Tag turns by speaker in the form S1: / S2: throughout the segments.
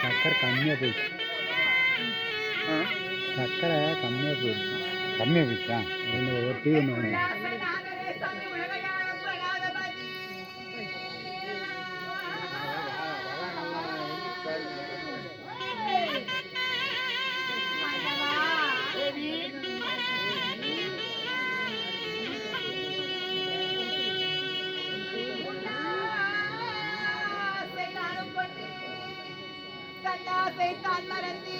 S1: சக்கரை கம்மியாக போயிடுச்சு. சக்கரை கம்மியாக போயிடுச்சு. கம்மியாக போயிடுச்சா? ஒரு டீ ஒன்று வேணும்.
S2: தான் மறந்து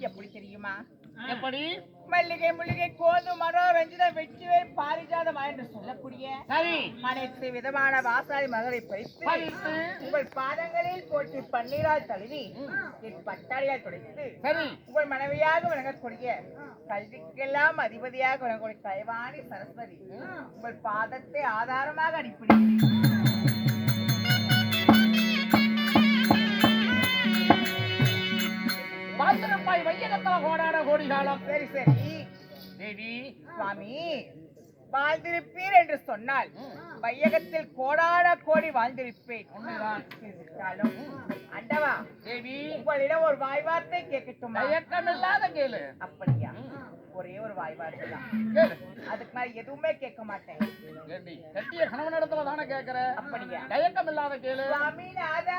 S2: எப்படி தெரியுமா? எப்படி? மல்லிகை முல்லிகை கோது மரம் ரஞ்சித வெற்றிலை பாரிஜாதம் என்று சொல்லக்கூடிய அனைத்து விதமான வாசாதி மகளை பறித்து உங்கள் பாதங்களில் போட்டு பன்னீரால் தழுவி என் பட்டாளியால் துடைத்து உங்கள் மனைவியாக விளங்கக்கூடிய கல்விக்கெல்லாம் அதிபதியாக விளங்கக்கூடிய கைவாணி சரஸ்வதி உங்கள் பாதத்தை ஆதாரமாக அனுப்பிடுகிறேன். சரி சரி தேவி சுவாமி வாழ்ந்திருப்பீர் என்று சொன்னால் வையகத்தில் கோடான கோடி வாழ்ந்திருப்பேன்.
S3: உண்மைதான்.
S2: இருந்தாலும் அண்டவா
S3: தேவி,
S2: உங்களிடம் ஒரு வாய் வார்த்தை கேட்கட்டும்.
S3: தயக்கமில்லாத கேளு.
S2: அப்படியா? ஒரே ஒரு வாய் வார்த்தை தான்.
S3: கேளு.
S2: அதுக்கு நான் எதுவுமே கேட்க மாட்டேன்.
S3: ஏண்டி, கட்டிய கணவன் இடத்துல தானே கேட்கிற?
S2: அப்படியா?
S3: தயக்கமில்லாத கேளு.
S2: சுவாமிநாதா,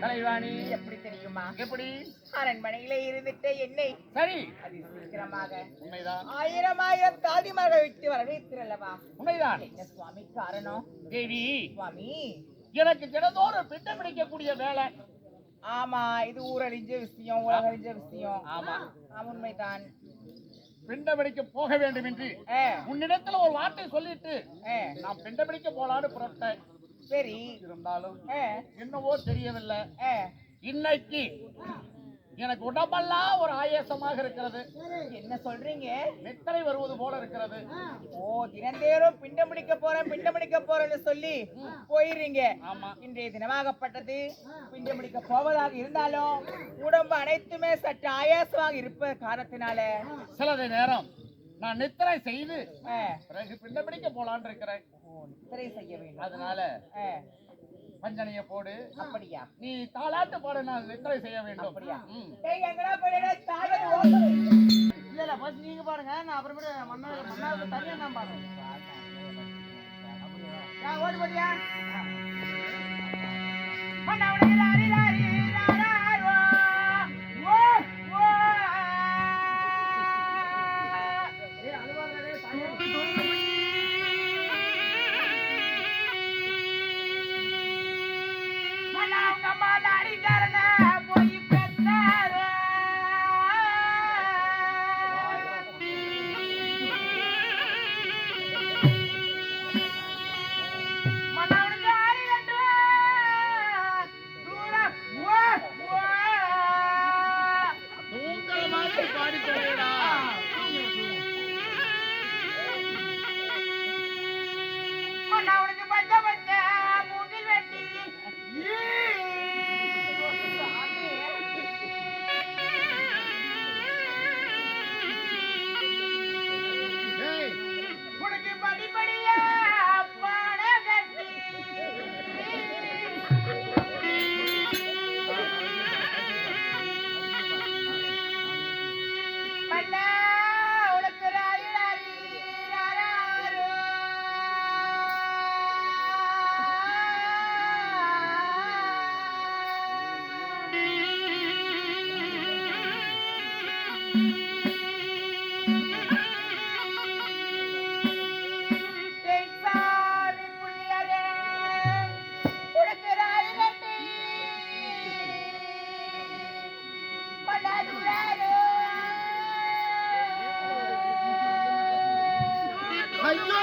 S3: கலைவாணி,
S2: எப்படி தெரியுமா?
S3: எப்படி?
S2: அரண்மனையில இருந்துட்டு என்னை
S3: சரி,
S2: அது சீக்கிரமாக
S3: உண்மைதான்.
S2: 1000 தாதிமார்கள் விட்டு வரவேற்கிறல்லவா?
S3: உண்மைதான்.
S2: என்ன சுவாமி காரணம்?
S3: தேவி,
S2: சுவாமி,
S3: எனக்கு தினந்தோறும் பிட்டம் பிடிக்கக்கூடிய வேலை.
S2: ஆமா, இது ஊரறிஞ்ச விஷயம், உலகறிஞ்ச விஷயம்.
S3: ஆமா,
S2: உண்மைதான்.
S3: பிண்டபிடிக்க போக வேண்டும் என்று உன்னிடத்துல ஒரு வார்த்தை சொல்லிட்டு நான் பிண்டபிடிக்க போலான்னு புறப்பட்டேன்.
S2: சரி,
S3: இருந்தாலும் என்னவோ தெரியவில்லை, இன்னைக்கு எனக்கு உடம்பெல்லாம் ஒரு ஆயசமாக இருக்கிறது.
S2: என்ன சொல்றீங்க?
S3: நித்திரை வருவது போல இருக்கிறது.
S2: ஓ, தினந்தேறும் பிண்டம் பிடிக்க போறேன்னு சொல்லி போயிடுறீங்க.
S3: ஆமா,
S2: இன்றைய தினமாகப்பட்டது பிண்டம் பிடிக்க போவதாக இருந்தாலும் உடம்பு அனைத்துமே சற்று ஆயாசமாக இருப்ப காரணத்தினால
S3: சிலது நேரம் நான் நித்திரை செய்து பிறகு பிண்டம் பிடிக்க போலான்னு இருக்கிறேன்.
S2: நித்திரை செய்ய வேண்டும்.
S3: அதனால பஞ்சனைய போடு.
S2: அப்படியா?
S3: நீ தாளாட்டு போட, நான் நித்திரை செய்ய வேண்டும்.
S2: அப்படியா?
S4: இல்ல ஃபர்ஸ்ட் நீங்க பாருங்க, நான் அப்புறமேட்டு மன்னாருக்கு தனியா நான் பாருங்க.
S2: ஓடி போட்டியா?
S3: ஐயோ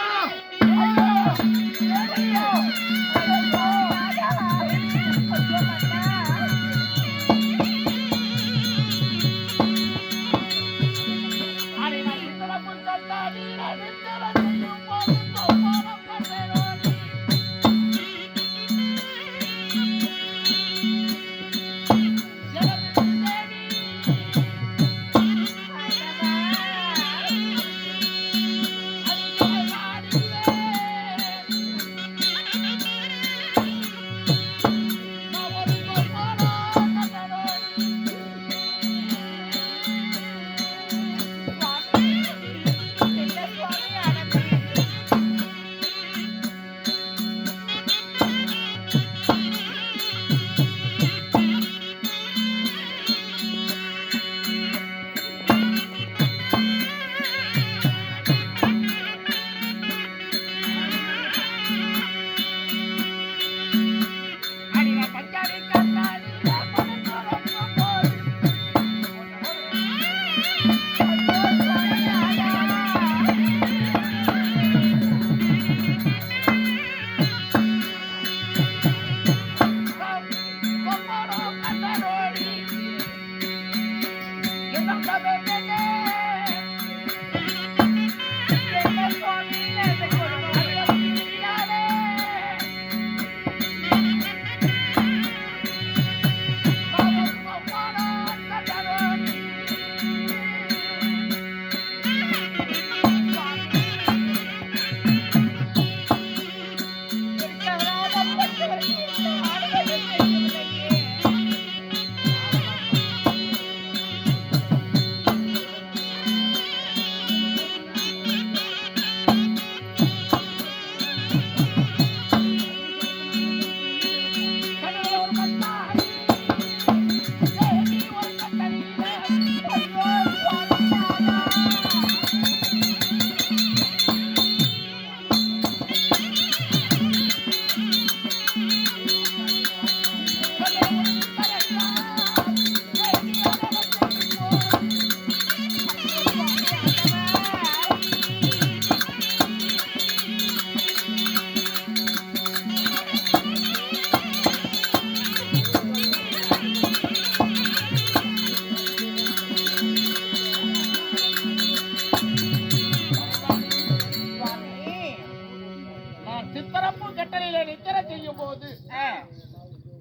S3: சித்தரப்பு கட்டளையில நித்திர செய்யும் போது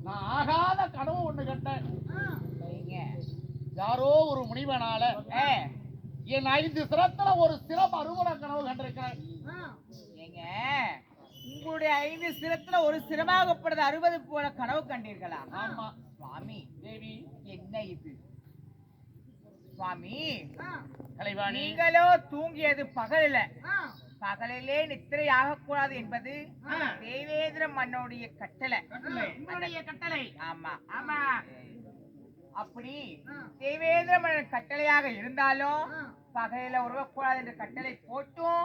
S3: நான் ஆகாத கனவு ஒண்ணு கண்டேன். யாரோ ஒரு முனிவனால என் 5 சிரத்துல ஒரு சிரம் அறுவட கனவு கண்டிருக்கிறேன்.
S2: உங்களுடைய 5 சிரத்துல ஒரு சிரமாகப்படுது 60 போல கனவு கண்டீர்களா?
S3: ஆமா
S2: சுவாமி.
S3: தேவி
S2: என்ன இது சுவாமி?
S3: கலைவாணி,
S2: நீங்களோ தூங்கியது பகலில, பகலிலே நித்திரை ஆகக்கூடாது என்பது தேவேந்திர மன்னனுடைய கட்டளை.
S4: கட்டளை.
S2: ஆமா ஆமா. அப்படி தேவேந்திர மன்னன் கட்டளையாக இருந்தாலும் பகலில உறவக்கூடாது என்ற கட்டளை போட்டும்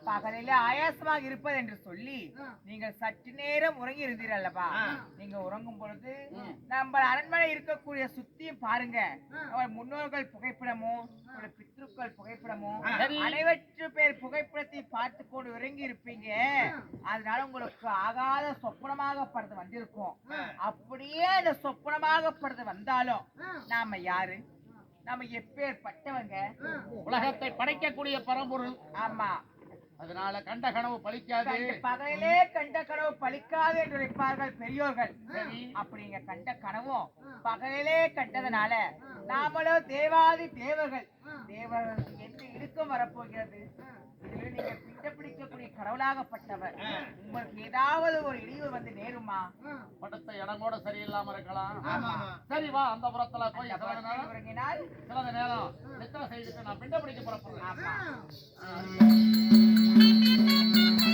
S2: பகலில ஆயாசமாக இருப்பது என்று சொல்லி நீங்கள் சற்று நேரம் உறங்கி இருந்தீர்கள் அல்லவா? நீங்க உறங்கும் பொழுது நம்ம அரண்மனை இருக்கக்கூடிய சுத்தியும் பாருங்க, நம்ம முன்னோர்கள் புகைப்படமும் பித்ருக்கள் புகைப்படமும் அனைவற்று பேர் புகைப்படத்தை பார்த்து கொண்டு உறங்கி இருப்பீங்க. அதனால உங்களுக்கு ஆகாத சொப்பனமாகப்படுறது வந்திருக்கும். அப்படியே அந்த சொப்பனமாகப்படுறது வந்தாலும் நாம யாரு, நம்ம எப்பேற்பட்டவங்க,
S3: உலகத்தை படைக்கக்கூடிய பரம்பொருள்.
S2: ஆமா.
S3: அதனால கண்ட கனவு பலிக்காது.
S2: பகலிலே கண்ட கனவு பலிக்காது என்று வைப்பார்கள் பெரியோர்கள். அப்படிங்க கண்ட கனவும் பகலிலே கண்டதனால நாமளோ தேவாதி தேவர்கள், தேவர்களுக்கு எந்த இடுக்கம் வரப்போகிறது? இதுல நீங்க பிட்ட பிடிக்கக்கூடிய கடவுளாகப்பட்டவர், உங்களுக்கு ஏதாவது ஒரு இழிவு வந்து நேருமா?
S3: படுத்த இடம் கூட சரியில்லாம இருக்கலாம். சரி வா, அந்த புறத்துல போய் சில நேரம் நித்திரை செய்துட்டு நான் பிண்ட பிடிக்க புறப்படுறேன்.